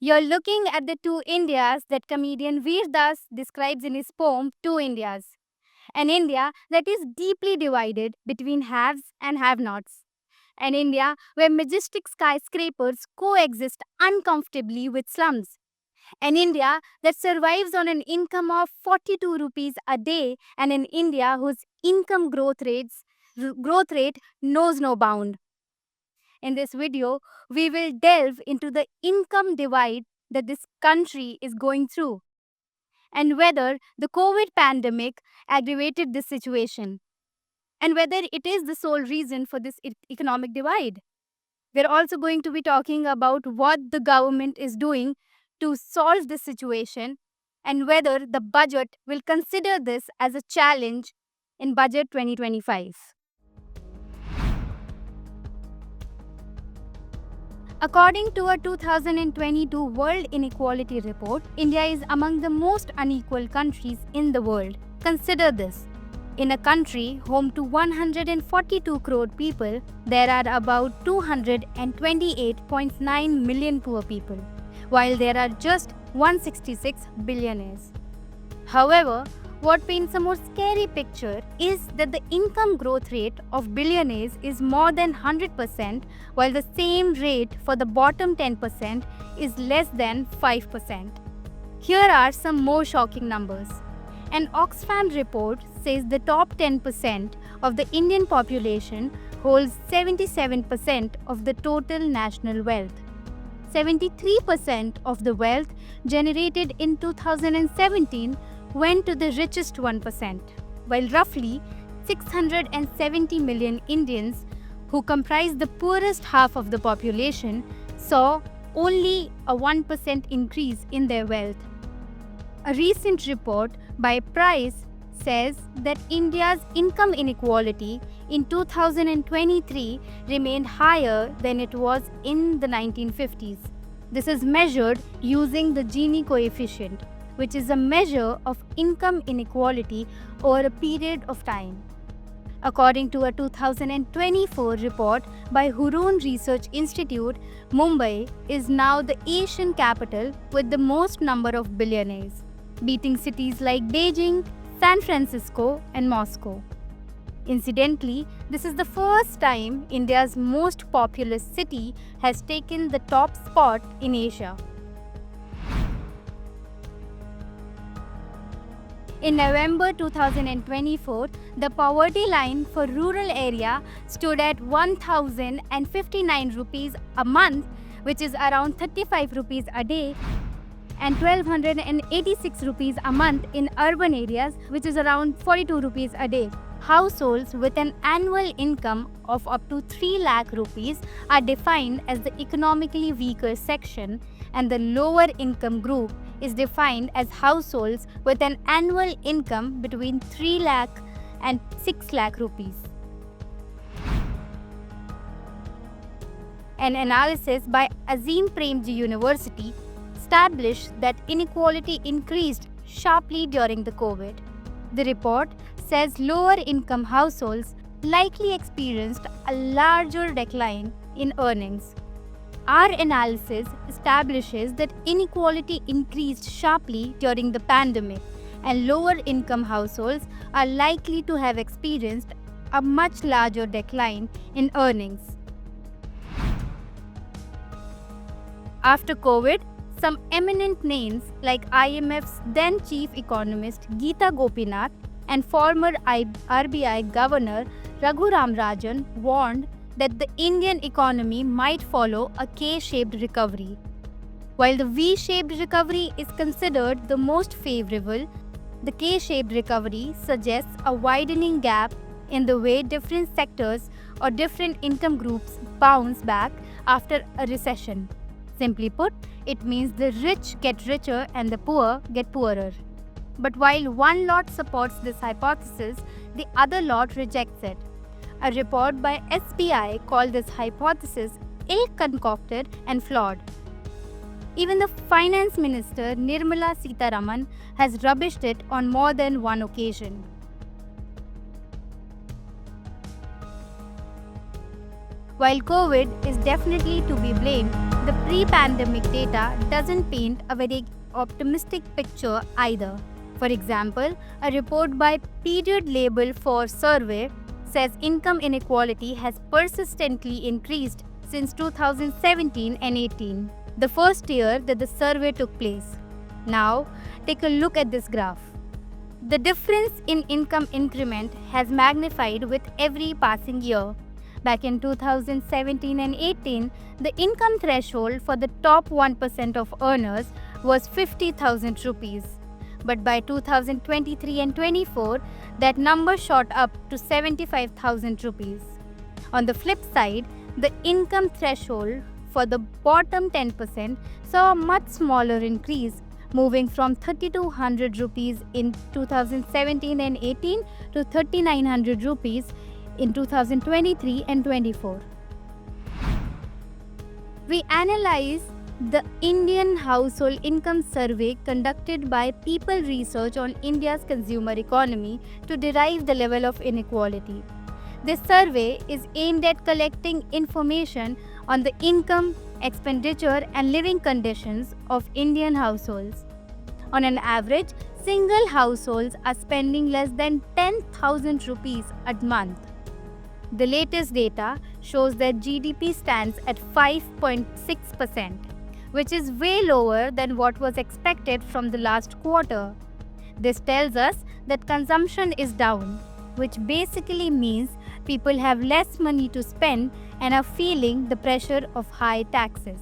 You're looking at the two Indias that comedian Veer Das describes in his poem Two Indias. An India that is deeply divided between haves and have nots. An India where majestic skyscrapers coexist uncomfortably with slums. An India that survives on an income of 42 rupees a day, and an India whose income growth rate knows no bound. In this video, we will delve into the income divide that this country is going through and whether the COVID pandemic aggravated this situation and whether it is the sole reason for this economic divide. We're also going to be talking about what the government is doing to solve this situation and whether the budget will consider this as a challenge in budget 2025. According to a 2022 World Inequality Report, India is among the most unequal countries in the world. Consider this. In a country home to 142 crore people, there are about 228.9 million poor people, while there are just 166 billionaires. However, what paints a more scary picture is that the income growth rate of billionaires is more than 100%, while the same rate for the bottom 10% is less than 5%. Here are some more shocking numbers. An Oxfam report says the top 10% of the Indian population holds 77% of the total national wealth. 73% of the wealth generated in 2017 went to the richest 1%, while roughly 670 million Indians, who comprise the poorest half of the population, saw only a 1% increase in their wealth. A recent report by Price says that India's income inequality in 2023 remained higher than it was in the 1950s. This is measured using the Gini coefficient, which is a measure of income inequality over a period of time. According to a 2024 report by Hurun Research Institute, Mumbai is now the Asian capital with the most number of billionaires, beating cities like Beijing, San Francisco, and Moscow. Incidentally, this is the first time India's most populous city has taken the top spot in Asia. In November 2024, the poverty line for rural area stood at 1,059 rupees a month, which is around 35 rupees a day, and 1,286 rupees a month in urban areas, which is around 42 rupees a day. Households with an annual income of up to 3 lakh rupees are defined as the economically weaker section, and the lower income group is defined as households with an annual income between 3 lakh and 6 lakh rupees. An analysis by Azim Premji University established that inequality increased sharply during the COVID. The report says lower income households likely experienced a larger decline in earnings. Our analysis establishes that inequality increased sharply during the pandemic, and lower income households are likely to have experienced a much larger decline in earnings. After COVID, some eminent names like IMF's then chief economist Geeta Gopinath and former RBI Governor Raghuram Rajan warned that the Indian economy might follow a K-shaped recovery. While the V-shaped recovery is considered the most favorable, the K-shaped recovery suggests a widening gap in the way different sectors or different income groups bounce back after a recession. Simply put, it means the rich get richer and the poor get poorer. But while one lot supports this hypothesis, the other lot rejects it. A report by SBI called this hypothesis ill-concocted and flawed. Even the Finance Minister Nirmala Sitharaman has rubbished it on more than one occasion. While COVID is definitely to be blamed, The pre-pandemic data doesn't paint a very optimistic picture either. For example, a report by Period Label for Survey says income inequality has persistently increased since 2017 and 18, the first year that the survey took place. Now, take a look at this graph. The difference in income increment has magnified with every passing year. Back in 2017 and 18, the income threshold for the top 1% of earners was 50,000 rupees. But by 2023 and 24, that number shot up to 75,000 rupees. On the flip side, the income threshold for the bottom 10% saw a much smaller increase, moving from 3,200 rupees in 2017 and 18 to 3,900 rupees in 2023 and 24. We analyze the Indian Household Income Survey conducted by People Research on India's consumer economy to derive the level of inequality. This survey is aimed at collecting information on the income, expenditure, and living conditions of Indian households. On an average, single households are spending less than 10,000 rupees a month. The latest data shows that GDP stands at 5.6%, which is way lower than what was expected from the last quarter. This tells us that consumption is down, which basically means people have less money to spend and are feeling the pressure of high taxes.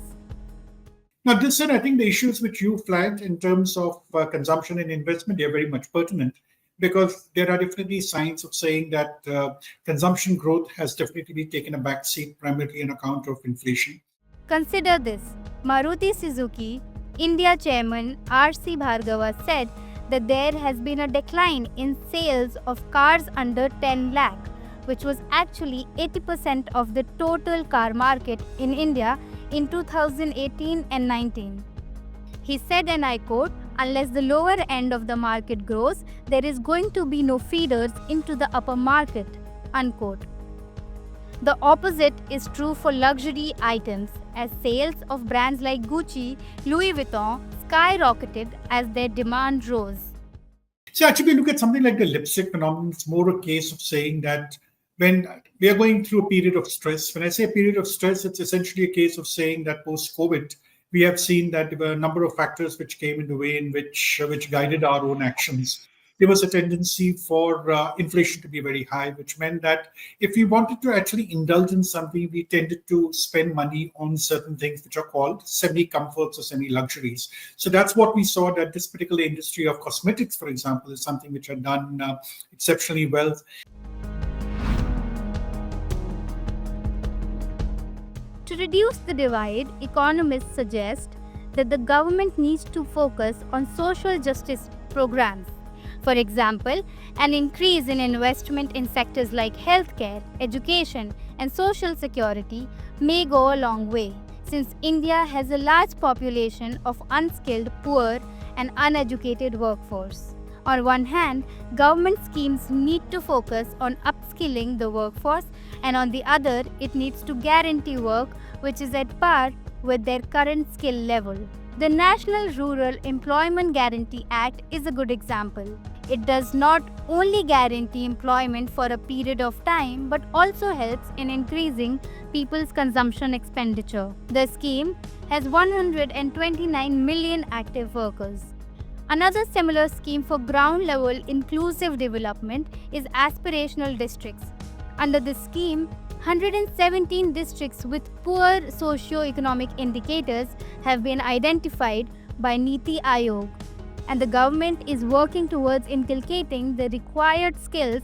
Now, this said, I think the issues which you flagged in terms of consumption and investment, they are very much pertinent because there are definitely signs of saying that consumption growth has definitely taken a backseat primarily on account of inflation. Consider this. Maruti Suzuki India chairman R.C. Bhargava said that there has been a decline in sales of cars under 10 lakh, which was actually 80% of the total car market in India in 2018 and 19. He said, and I quote, "Unless the lower end of the market grows, there is going to be no feeders into the upper market," unquote. The opposite is true for luxury items, as sales of brands like Gucci, Louis Vuitton skyrocketed as their demand rose. So actually, look at something like the lipstick phenomenon. It's more a case of saying that when we are going through a period of stress, when I say a period of stress, it's essentially a case of saying that post-COVID, we have seen that there were a number of factors which came in the way in which guided our own actions. There was a tendency for inflation to be very high, which meant that if we wanted to actually indulge in something, we tended to spend money on certain things which are called semi-comforts or semi-luxuries. So that's what we saw, that this particular industry of cosmetics, for example, is something which had done exceptionally well. To reduce the divide, economists suggest that the government needs to focus on social justice programs. For example, an increase in investment in sectors like healthcare, education, and social security may go a long way, since India has a large population of unskilled, poor, and uneducated workforce. On one hand, government schemes need to focus on upskilling the workforce, and on the other, it needs to guarantee work which is at par with their current skill level. The National Rural Employment Guarantee Act is a good example. It does not only guarantee employment for a period of time but also helps in increasing people's consumption expenditure. The scheme has 129 million active workers. Another similar scheme for ground level inclusive development is aspirational districts. Under this scheme, 117 districts with poor socio-economic indicators have been identified by Niti Aayog, and the government is working towards inculcating the required skills.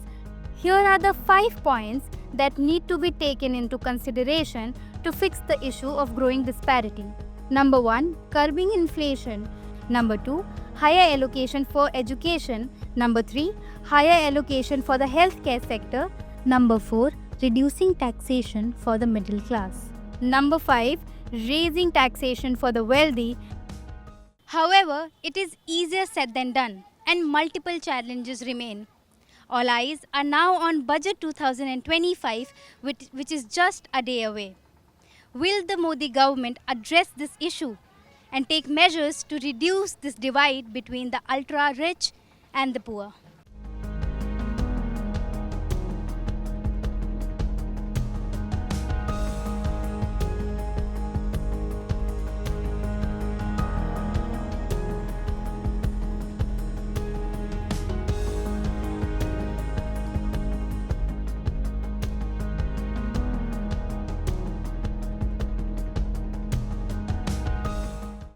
Here are the 5 points that need to be taken into consideration to fix the issue of growing disparity. Number 1, curbing inflation. Number 2, higher allocation for education. Number 3, higher allocation for the healthcare sector. Number 4, reducing taxation for the middle class. Number 5, raising taxation for the wealthy. However, it is easier said than done, and multiple challenges remain. All eyes are now on Budget 2025, which is just a day away. Will the Modi government address this issue and take measures to reduce this divide between the ultra rich and the poor?